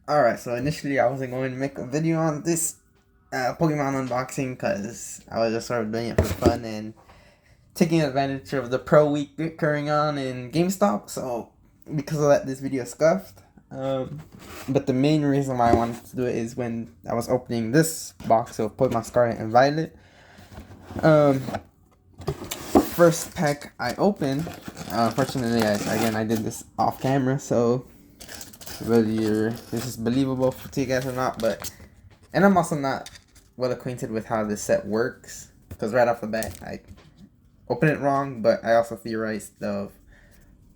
Alright, so initially I wasn't going to make a video on this Pokemon unboxing because I was just sort of doing it for fun and taking advantage of the Pro Week occurring on in GameStop. So because of that, this video scuffed. But the main reason why I wanted to do it is when I was opening this box of Pokemon Scarlet and Violet. First pack I opened. Fortunately, I did this off camera, so whether this is believable to you guys or not, and I'm also not well acquainted with how this set works because right off the bat I opened it wrong, but I also theorized of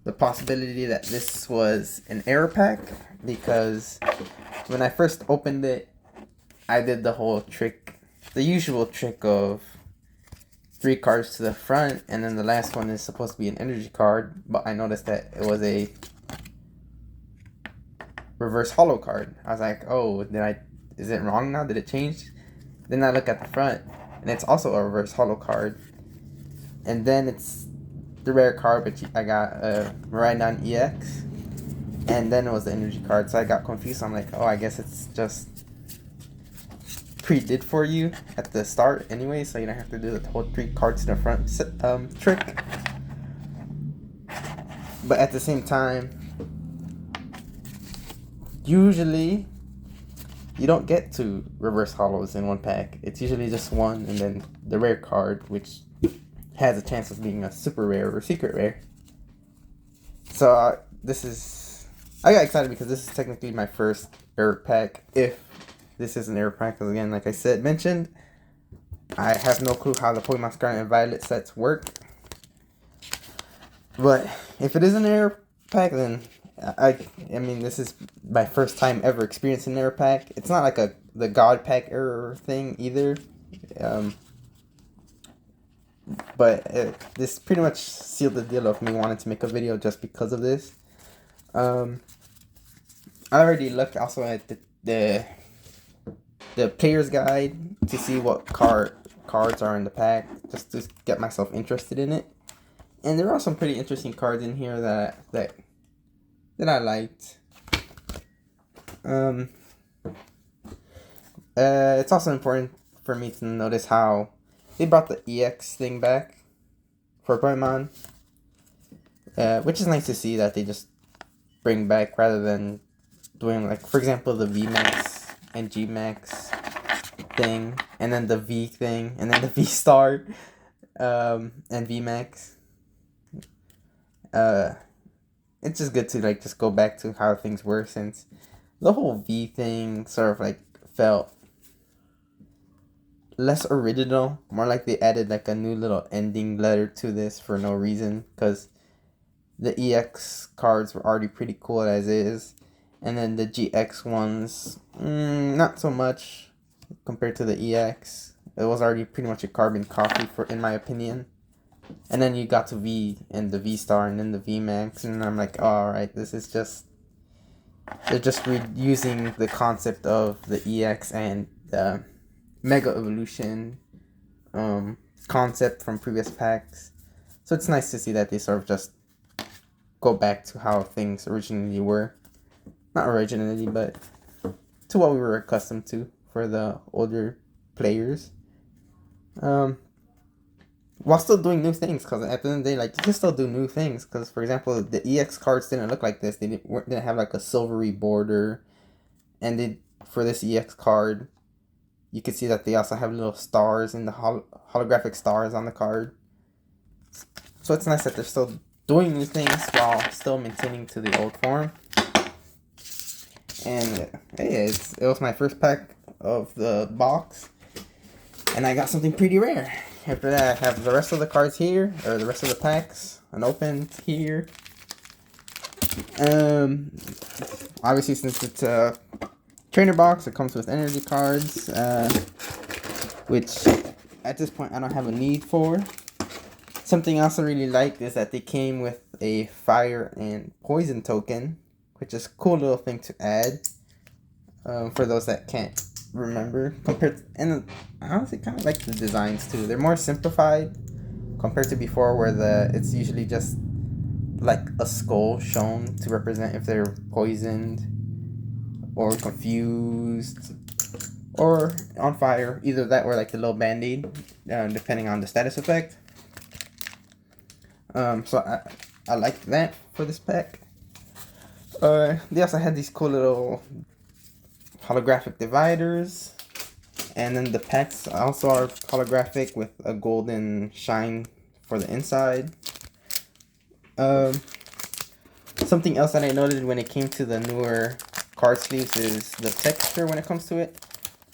the possibility that this was an error pack because when I first opened it, I did the whole trick, the usual trick of 3 cards to the front, and then the last one is supposed to be an energy card, but I noticed that it was a reverse holo card. I was like, oh, is it wrong now? Did it change? Then I look at the front, and it's also a reverse holo card. And then it's the rare card, but I got a Rhydon EX, and then it was the energy card, so I got confused. So I'm like, oh, I guess it's just pre-did for you at the start anyway, so you don't have to do the whole 3 cards to the front trick. But at the same time, usually you don't get 2 reverse holos in one pack. It's usually just one, and then the rare card, which has a chance of being a super rare or secret rare. So I got excited because this is technically my first error pack, if this is an error pack, because again, like I mentioned, I have no clue how the Pokemon Scarlet and Violet sets work. But if it is an error pack, then I mean, this is my first time ever experiencing an error pack. It's not like the God pack error thing either. But this pretty much sealed the deal of me wanting to make a video just because of this. I already looked also at the player's guide to see what cards are in the pack, just to get myself interested in it. And there are some pretty interesting cards in here that I liked. It's also important for me to notice how they brought the EX thing back for Pokemon, which is nice to see that they just bring back rather than doing, like, for example, the VMAX and GMAX thing, and then the V thing, and then the V Star, and VMAX. It's just good to just go back to how things were, since the whole V thing sort of felt less original, more like they added a new little ending letter to this for no reason, because the EX cards were already pretty cool as is, and then the GX ones, not so much compared to the EX. It was already pretty much a carbon copy, in my opinion. And then you got to V and the V Star and then the V Max, and I'm like, oh, alright, this is just, they're just reusing the concept of the EX and the Mega Evolution concept from previous packs. So it's nice to see that they sort of just go back to how things originally were. Not originally, but to what we were accustomed to for the older players. While still doing new things, because at the end of the day, you can still do new things. Because, for example, the EX cards didn't look like this. They didn't have a silvery border. And for this EX card, you can see that they also have little stars in the holographic stars on the card. So it's nice that they're still doing new things while still maintaining to the old form. And hey, it was my first pack of the box, and I got something pretty rare. After that, I have the rest of the cards here, or the rest of the packs unopened here. Obviously, since it's a trainer box, it comes with energy cards, which at this point I don't have a need for. Something else I really liked is that they came with a fire and poison token, which is a cool little thing to add, for those that can't remember. And I honestly kind of like the designs too. They're more simplified compared to before, where it's usually just a skull shown to represent if they're poisoned, or confused or on fire. Either that or like the little band-aid, depending on the status effect. So I like that for this pack. They also had these cool little holographic dividers. And then the packs also are holographic with a golden shine for the inside. Something else that I noted when it came to the newer card sleeves is the texture when it comes to it,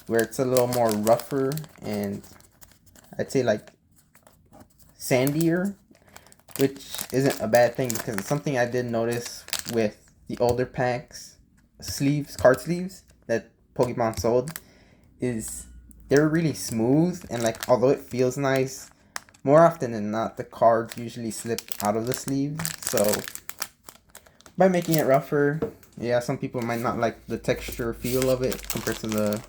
where it's a little more rougher and I'd say like sandier, which isn't a bad thing because it's something I did notice with the older packs sleeves, card sleeves that Pokemon sold, is they're really smooth, and like although it feels nice, more often than not the cards usually slip out of the sleeve. So by making it rougher, yeah, some people might not like the texture feel of it compared to the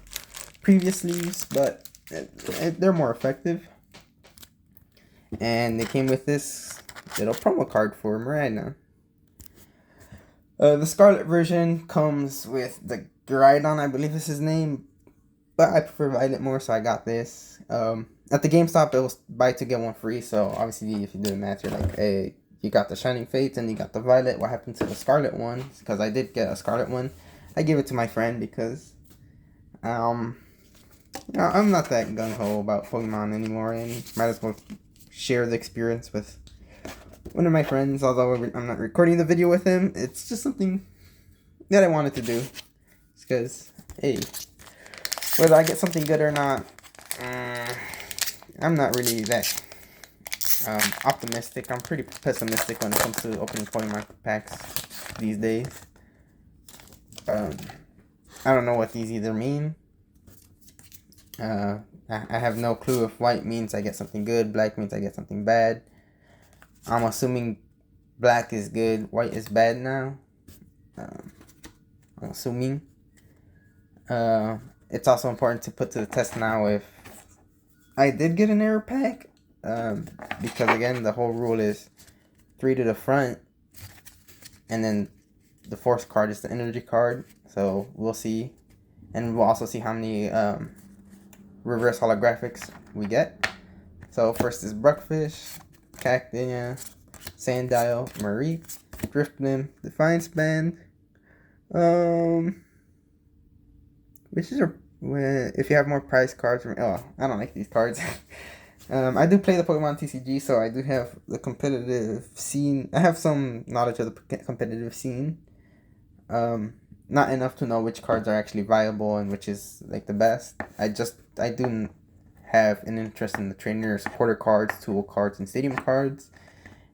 previous sleeves, but they're more effective. And they came with this little promo card for Miranda. The Scarlet version comes with the Groudon, I believe is his name, but I prefer Violet more, so I got this. At the GameStop, it was buy two get one free, so obviously if you do the math, you're like, hey, you got the Shining Fates and you got the Violet. What happened to the Scarlet one? Because I did get a Scarlet one. I gave it to my friend because I'm not that gung-ho about Pokemon anymore, and might as well share the experience with one of my friends. Although I'm not recording the video with him, it's just something that I wanted to do. Because, hey, whether I get something good or not, I'm not really that optimistic. I'm pretty pessimistic when it comes to opening Pokemon packs these days. I don't know what these either mean. I have no clue if white means I get something good, black means I get something bad. I'm assuming black is good, white is bad now. I'm assuming. It's also important to put to the test now if I did get an error pack. Because again, the whole rule is 3 to the front, and then the fourth card is the energy card. So we'll see, and we'll also see how many reverse holographics we get. So first is Bruckfish, Cactinia, Sandile, Mareep, Driftblim, Defiance Band. Which is if you have more prize cards from, oh, I don't like these cards. I do play the Pokemon TCG, so I do have the competitive scene. I have some knowledge of the competitive scene. Not enough to know which cards are actually viable and which is like the best. I do have an interest in the trainer supporter cards, tool cards, and stadium cards.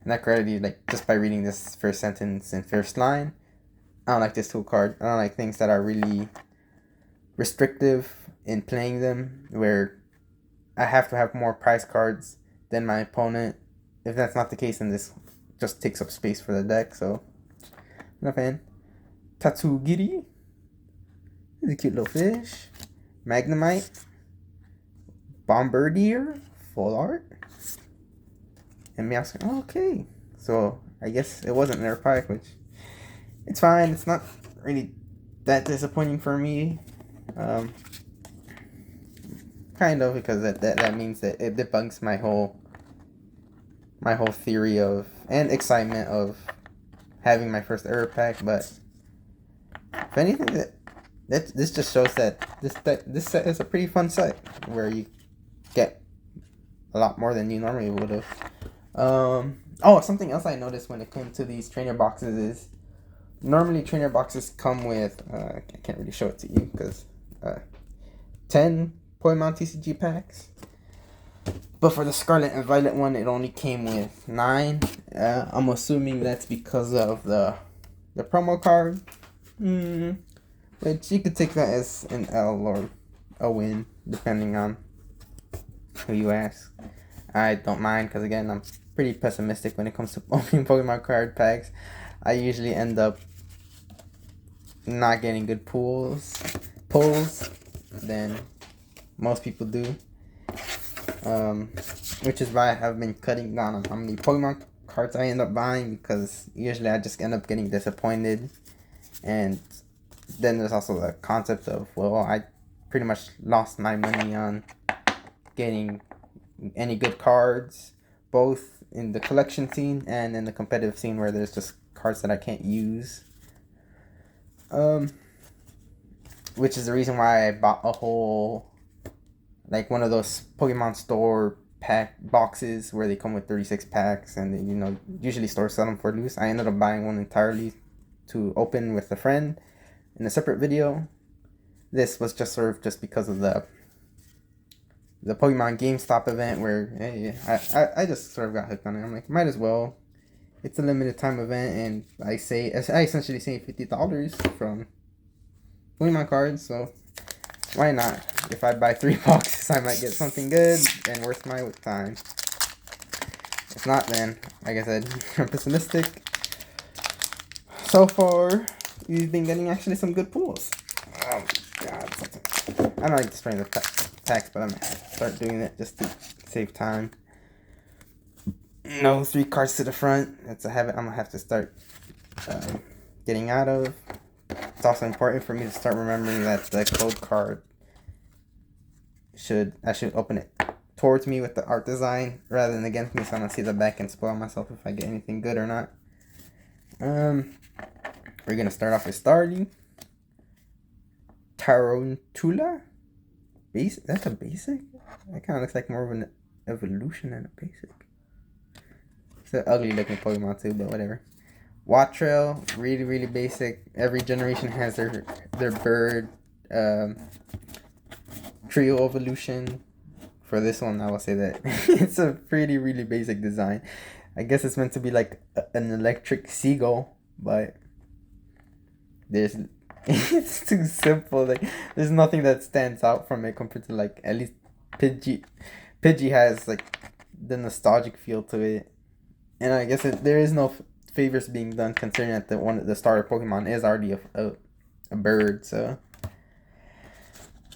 And that already, like, just by reading this first sentence and first line, I don't like this tool card. I don't like things that are really restrictive in playing them, where I have to have more prize cards than my opponent. If that's not the case, then this just takes up space for the deck, so I'm not a fan. Tatsugiri is a cute little fish. Magnemite. Bombardier, full art. And Meowscarada. Oh, okay, so I guess it wasn't their pack, which it's fine. It's not really that disappointing for me. Kind of, because that means that it debunks my whole theory of and excitement of having my first error pack. But if anything, this just shows that this set is a pretty fun set where you get a lot more than you normally would have. Oh, something else I noticed when it came to these trainer boxes is normally trainer boxes come with I can't really show it to you because 10 Pokemon TCG packs, but for the Scarlet and Violet one it only came with 9. I'm assuming that's because of the promo card, which you could take that as an L or a win depending on who you ask. I don't mind because again, I'm pretty pessimistic when it comes to opening Pokemon card packs. I usually end up not getting good pulls than most people do, which is why I've been cutting down on how many Pokemon cards I end up buying, because usually I just end up getting disappointed, and then there's also the concept of, well, I pretty much lost my money on getting any good cards, both in the collection scene and in the competitive scene where there's just cards that I can't use. Which is the reason why I bought a whole, like one of those Pokemon store pack boxes where they come with 36 packs, and they, you know, usually stores sell them for loose. I ended up buying one entirely to open with a friend in a separate video. This was just sort of just because of the Pokemon GameStop event where, hey, I just sort of got hooked on it. I'm like, might as well. It's a limited time event, and I essentially saved $50 from Pokemon cards, so why not? If I buy 3 boxes, I might get something good and worth my time. If not, then, like I said, I'm pessimistic. So far, we've been getting actually some good pulls. Oh god, I don't like displaying the packs, but I'm gonna start doing it just to save time. No 3 cards to the front. That's a habit I'm gonna have to start getting out of. It's also important for me to start remembering that the code card I should open it towards me with the art design rather than against me, so I don't see the back and spoil myself if I get anything good or not. We're gonna start off with Starly. Tarantula? Basic? That's a basic? That kind of looks like more of an evolution than a basic. It's an ugly looking Pokemon too, but whatever. Wattrel, really, really basic. Every generation has their bird trio evolution. For this one, I will say that it's a pretty, really basic design. I guess it's meant to be like an electric seagull, but it's too simple. Like, there's nothing that stands out from it compared to, like, at least Pidgey. Pidgey has like the nostalgic feel to it, and I guess there is no favors being done considering that the starter Pokemon is already a bird, so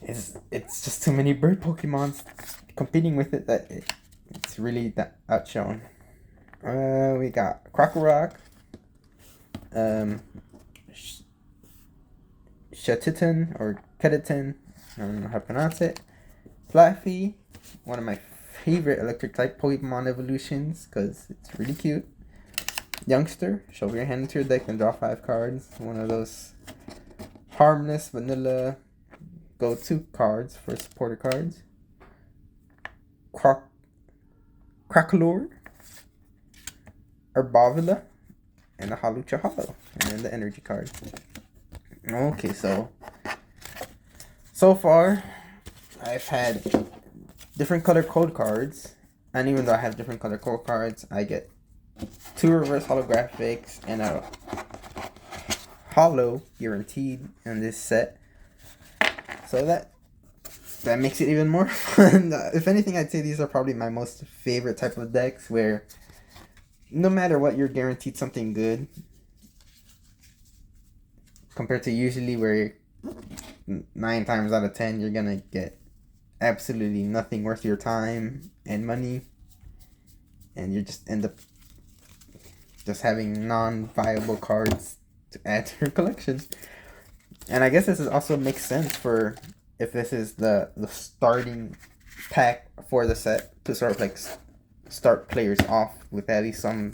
it's just too many bird Pokemons competing with it that it's really that outshone. We got Krokorok, Shetitan or Keditan, I don't know how to pronounce it. Fluffy, one of my favorite electric type Pokemon evolutions because it's really cute. Youngster, show your hand into your deck and draw 5 cards. One of those harmless vanilla go-to cards for supporter cards. Crackalore, Herbavilla, and a Hawlucha Hollow. And then the energy card. Okay, so far I've had different color code cards. And even though I have different color code cards, I get 2 reverse holographics and a holo guaranteed in this set, so that makes it even more fun. If anything, I'd say these are probably my most favorite type of decks, where no matter what, you're guaranteed something good, compared to usually where 9 times out of 10 you're gonna get absolutely nothing worth your time and money, and you just end up just having non-viable cards to add to your collection. And I guess this also makes sense for if this is the starting pack for the set, to sort of like start players off with at least some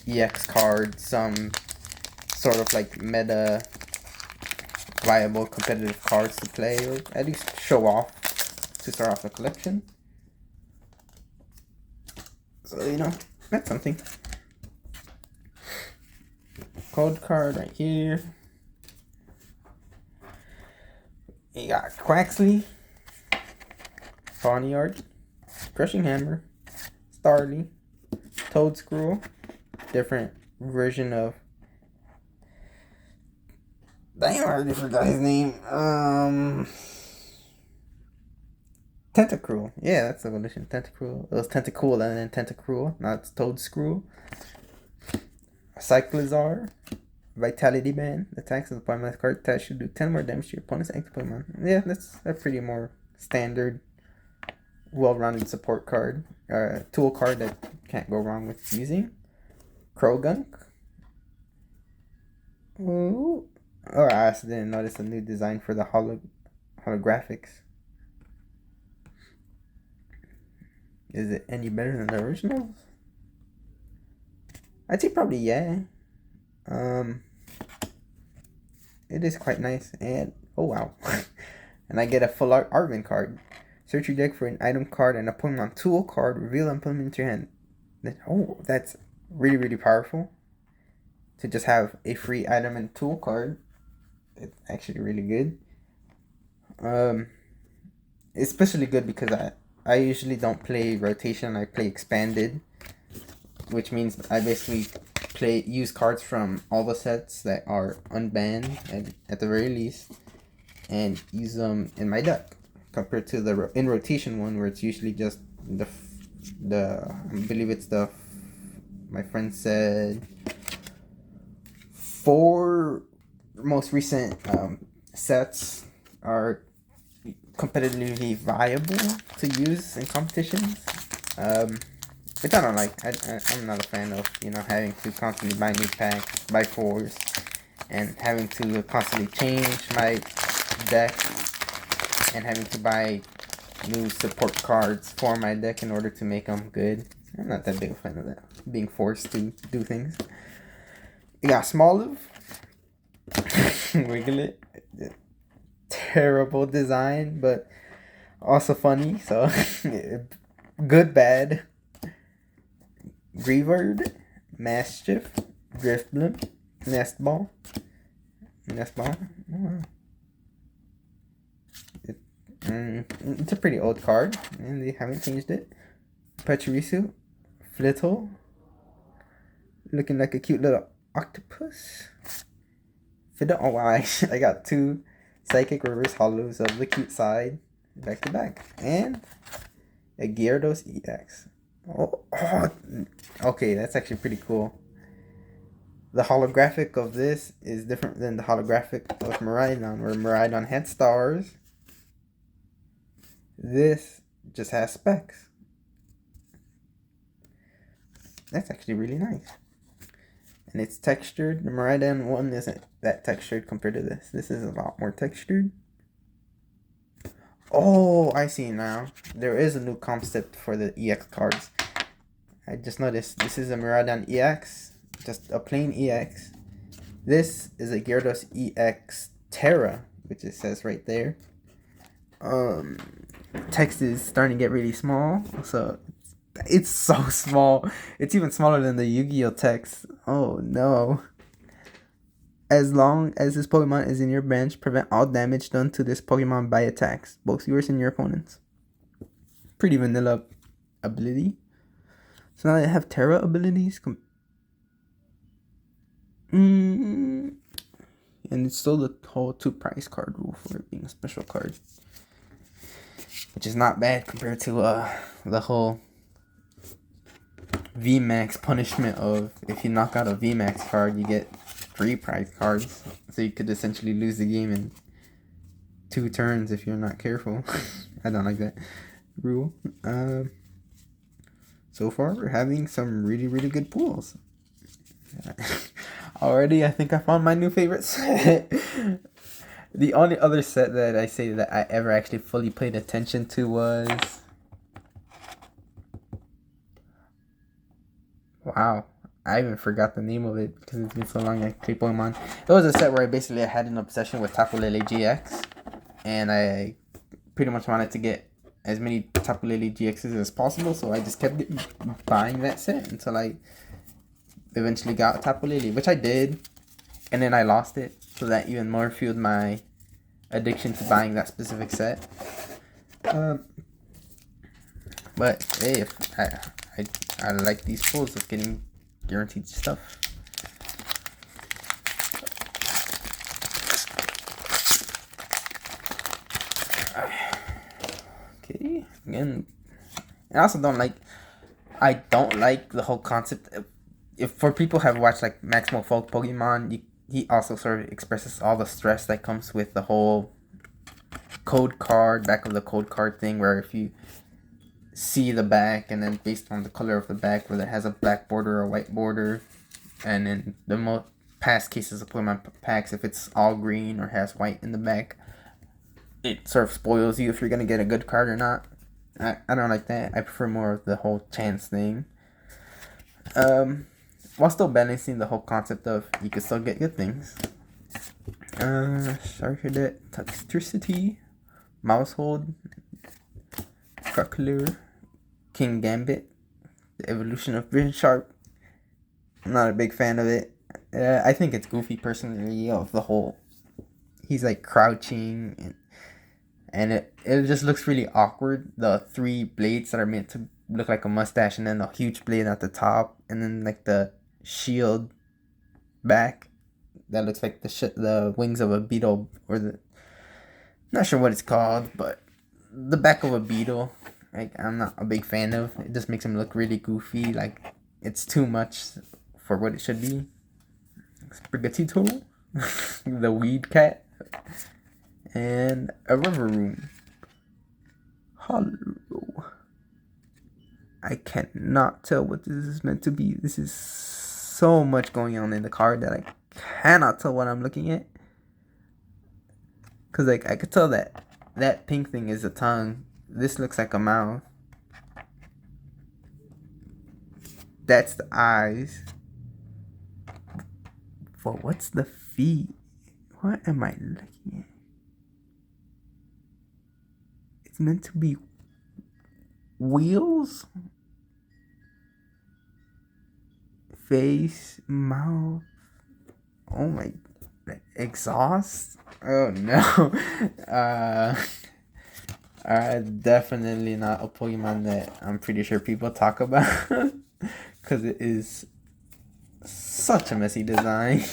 EX cards, some sort of like meta viable competitive cards to play, or at least show off to start off the collection. So, you know, that's something. Code card right here. You got Quaxley, Pawniard, Crushing Hammer, Starly, Toadscruel, different version of. Damn, I already forgot his name. Tentacruel. Yeah, that's the evolution. Tentacruel. It was Tentacool and then Tentacruel. Now it's Toadscruel. Cyclizar, Vitality Band. Attacks of the Pokemon card attached should do 10 more damage to your opponent's active Pokemon. Yeah, that's a pretty more standard, well-rounded support card. Tool card that can't go wrong with using. Krogunk. Ooh, Oh, I also didn't notice a new design for the holographics. Is it any better than the originals? I'd say probably yeah. Um, it is quite nice, and oh wow, and I get a full art Arvin card. Search your deck for an item card and a Pokemon tool card. Reveal and put them into your hand. Oh, that's really powerful. To just have a free item and tool card, it's actually really good. Um, especially good because I usually don't play rotation. I play expanded, which means I basically use cards from all the sets that are unbanned at the very least, and use them in my deck compared to the in rotation one where it's usually just the I believe it's the my friend said 4 most recent sets are competitively viable to use in competitions. Which I don't like. I'm not a fan of, having to constantly buy new packs, buy 4s, and having to constantly change my deck, and having to buy new support cards for my deck in order to make them good. I'm not that big a fan of that, being forced to do things. You got Smoliv, Wiglet, terrible design, but also funny, so good, bad. Greavard, Mischief, Drifblim, Nestball. Oh, it's a pretty old card, and they haven't changed it. Pachirisu, Flittle, looking like a cute little octopus. Fiddle. Oh wow, I got 2 Psychic Reverse Hollows of the cute side, back to back, and a Gyarados EX. Oh, okay, that's actually pretty cool. The holographic of this is different than the holographic of Miraidon, where Miraidon had stars. This just has specs. That's actually really nice. And it's textured. The Miraidon one isn't that textured compared to this. This is a lot more textured. Oh, I see now. There is a new concept for the EX cards. I just noticed this is a Miraidon EX, just a plain EX. This is a Gyarados EX Terra, which it says right there. Text is starting to get really small, so it's so small. It's even smaller than the Yu-Gi-Oh text. Oh no. As long as this Pokemon is in your bench, prevent all damage done to this Pokemon by attacks, both yours and your opponents. Pretty vanilla ability. So now I have Terra abilities. And it's still the whole 2 price card rule for it being a special card. Which is not bad compared to the whole VMAX punishment of if you knock out a VMAX card, you get 3 prize cards. So you could essentially lose the game in 2 turns if you're not careful. I don't like that rule. So far, we're having some really good pools. Already, I think I found my new favorite set. The only other set that I say that I ever actually fully paid attention to was... Wow, I even forgot the name of it because it's been so long I played Pokemon. It was a set where I basically had an obsession with Tapu Lele GX. And I pretty much wanted to get as many Tapu Lele GXs as possible. So I just kept buying that set until I eventually got Tapu Lele, which I did. And then I lost it. So that even more fueled my addiction to buying that specific set. But hey, if I like these pulls of getting guaranteed stuff. Okay, again, I also don't like the whole concept of, if for people who have watched like Maximal Folk Pokemon, he also sort of expresses all the stress that comes with the whole back of the code card thing, where if you see the back and then based on the color of the back, whether it has a black border or a white border, and then the most past cases of Pokemon packs, if it's all green or has white in the back, it sort of spoils you if you're gonna get a good card or not. I don't like that. I prefer more of the whole chance thing. While still balancing the whole concept of you can still get good things. Starter deck, Toxtricity, Mousehold, Crackler, King Gambit, the evolution of Vision Sharp. I'm not a big fan of it. I think it's goofy personally of the whole. He's like crouching and it just looks really awkward. The 3 blades that are meant to look like a mustache and then a huge blade at the top and then like the shield back that looks like the wings of a beetle or the not sure what it's called, but the back of a beetle. Like I'm not a big fan of. It just makes him look really goofy. Like it's too much for what it should be. Sprigatito, the weed cat, and a river room. Hollow. I cannot tell what this is meant to be. This is so much going on in the card that I cannot tell what I'm looking at. Cause like I could tell that pink thing is a tongue. This looks like a mouth. That's the eyes. But what's the feet? What am I looking at? It's meant to be wheels? Face, mouth. Oh my, exhaust? Oh no. Definitely not a Pokemon that I'm pretty sure people talk about. Because it is such a messy design.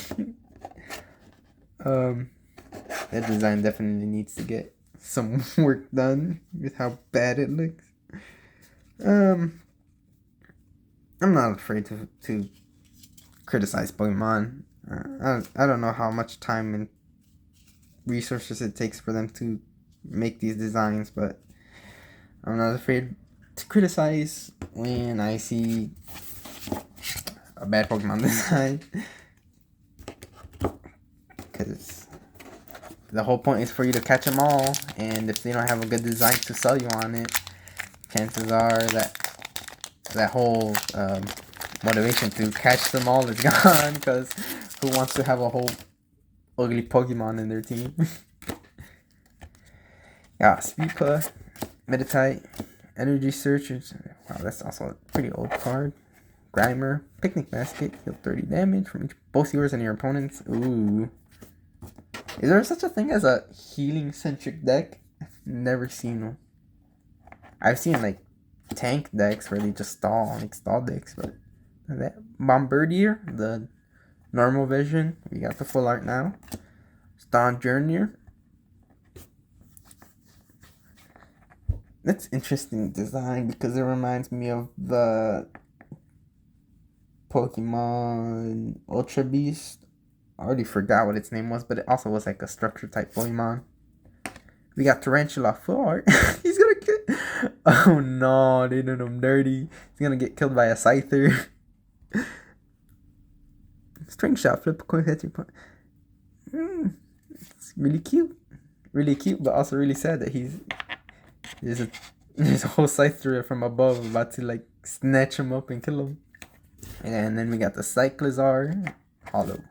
That design definitely needs to get some work done with how bad it looks. I'm not afraid to criticize Pokemon. I don't know how much time and resources it takes for them to make these designs, but I'm not afraid to criticize when I see a bad Pokemon design. Because the whole point is for you to catch them all, and if they don't have a good design to sell you on it, chances are that whole motivation to catch them all is gone, because who wants to have a whole ugly Pokemon in their team? Yeah, Sweepa, Meditite, Energy Searchers. Wow, that's also a pretty old card. Grimer, Picnic Basket, heal 30 damage from both yours and your opponents. Ooh. Is there such a thing as a healing-centric deck? I've never seen one. I've seen, like, tank decks where they just stall decks, but that Bombardier, the normal version, we got the full art now. Stone Journeyer. That's interesting design because it reminds me of the Pokemon Ultra Beast. I already forgot what its name was, but it also was like a structure type Pokemon. We got Tarantula full art. He's gonna get. Oh no, they did him dirty. He's gonna get killed by a Scyther. String shot, flip a coin, hit your point. It's really cute. Really cute, but also really sad that there's a whole Scyther from above about to like snatch him up and kill him. And then we got the Cyclizar Hollow.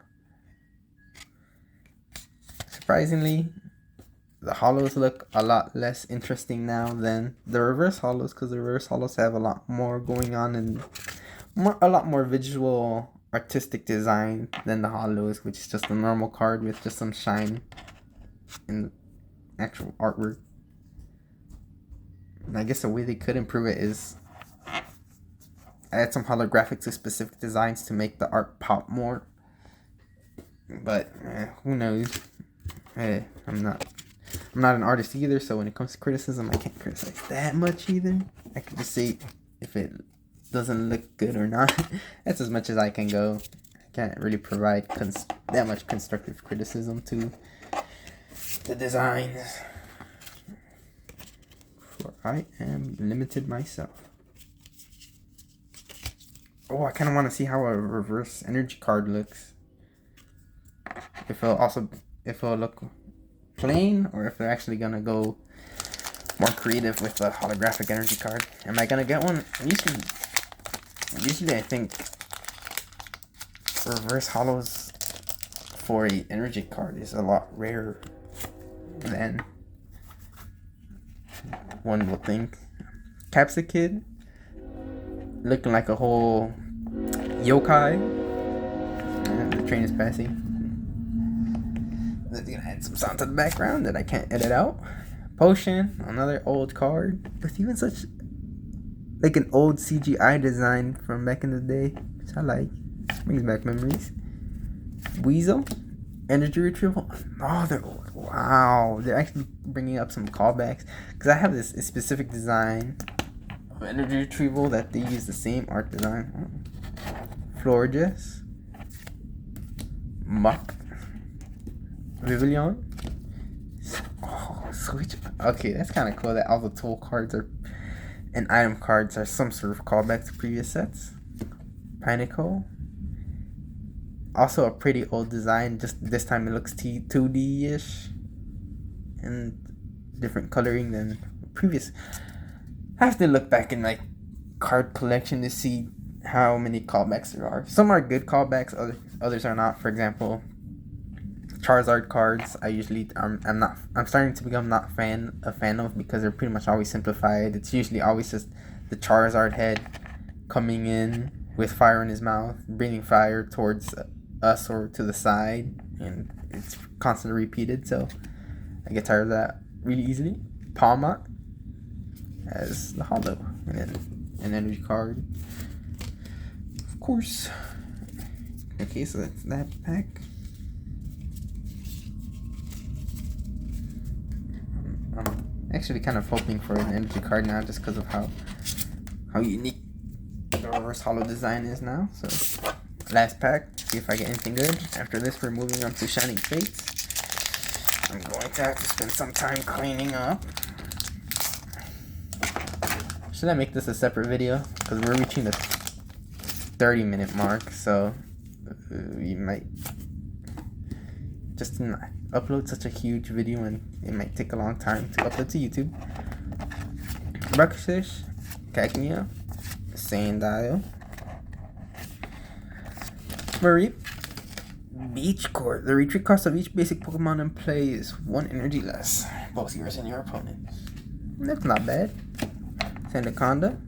Surprisingly, the hollows look a lot less interesting now than the reverse hollows, because the reverse hollows have a lot more going on and a lot more visual artistic design than the hollows, which is just a normal card with just some shine in actual artwork. And I guess the way they could improve it is add some holographics to specific designs to make the art pop more. But who knows? I'm not an artist either, so when it comes to criticism, I can't criticize that much either. I can just say if it doesn't look good or not. That's as much as I can go. I can't really provide that much constructive criticism to the designs, for I am limited myself. Oh, I kind of want to see how a reverse energy card looks. if it'll look plain or if they're actually gonna go more creative with the holographic energy card. Am I gonna get one? Usually I think reverse holos for a energy card is a lot rarer than one would think. Capsicid looking like a whole yokai. The train is passing. That's gonna add some sound to the background that I can't edit out. Potion, another old card with even such like an old CGI design from back in the day, which I like. Brings back memories. Weasel, energy retrieval. Oh, they're old. Wow, they're actually bringing up some callbacks because I have this specific design of energy retrieval that they use the same art design. Florges, Muck, Vivillon. Oh, switch. Okay, that's kind of cool that all the tool cards are and item cards are some sort of callback to previous sets. Pinnacle. Also a pretty old design, just this time it looks 2D-ish and different coloring than previous. I have to look back in my card collection to see how many callbacks there are. Some are good callbacks, others are not. For example, Charizard cards I'm starting to become not a fan of because they're pretty much always simplified. It's usually always just the Charizard head coming in with fire in his mouth, breathing fire towards us or to the side, and it's constantly repeated, so I get tired of that really easily. Palmot as the holo, and then an energy card, of course. Okay, so that's that pack. I'm actually kind of hoping for an energy card now just because of how unique the reverse holo design is now. So last pack, see if I get anything good. After this, we're moving on to Shining Fates. I'm going to have to spend some time cleaning up. Should I make this a separate video? Because we're reaching the 30-minute mark, so we might just not upload such a huge video, and it might take a long time to upload to YouTube. Buckfish, Cacnea, Sandile, Mareep, Beach Court. The retreat cost of each basic Pokemon in play is 1 energy less, both yours and your opponent's. That's not bad. Sandaconda,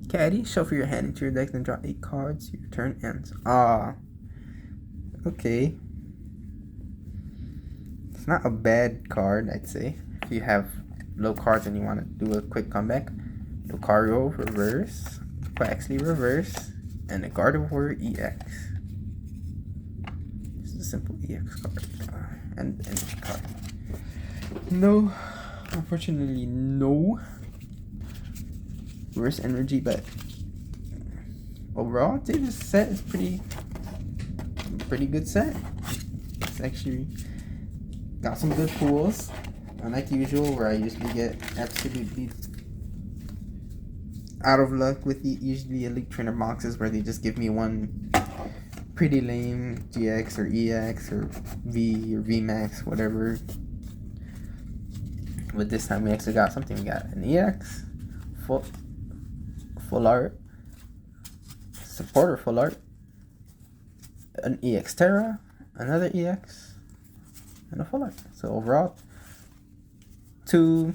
Caddy, shuffle your hand into your deck and draw 8 cards. Your turn ends. Okay. It's not a bad card, I'd say. If you have low cards and you want to do a quick comeback. Lucario reverse, Quaxley reverse, and a Gardevoir EX. This is a simple EX card. And energy card. No, unfortunately, no reverse energy, but overall, I'd say this set is pretty good set. It's actually got some good pools, unlike usual, where I usually get absolutely out of luck with the usually Elite Trainer boxes where they just give me one pretty lame GX or EX or V or VMAX, whatever. But this time we actually got something. We got an EX, full art, supporter full art, an EX Terra, another EX, and a full art. So overall, 2,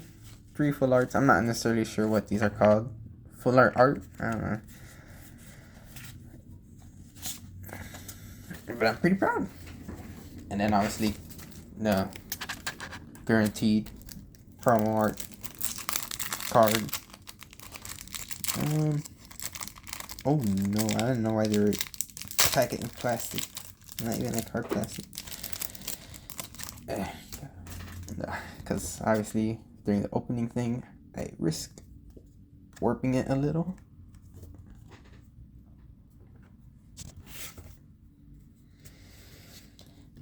3 full arts. I'm not necessarily sure what these are called. Full art, I don't know. But I'm pretty proud. And then obviously the guaranteed promo art card. Oh no, I don't know why they were packing in plastic. Not even like hard plastic. Because obviously during the opening thing I risked warping it a little.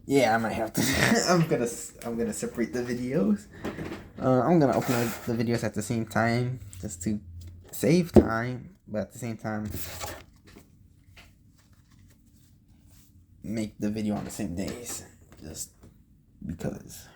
Yeah, I might have to. I'm gonna separate the videos. I'm gonna upload the videos at the same time just to save time, but at the same time make the video on the same days. just because.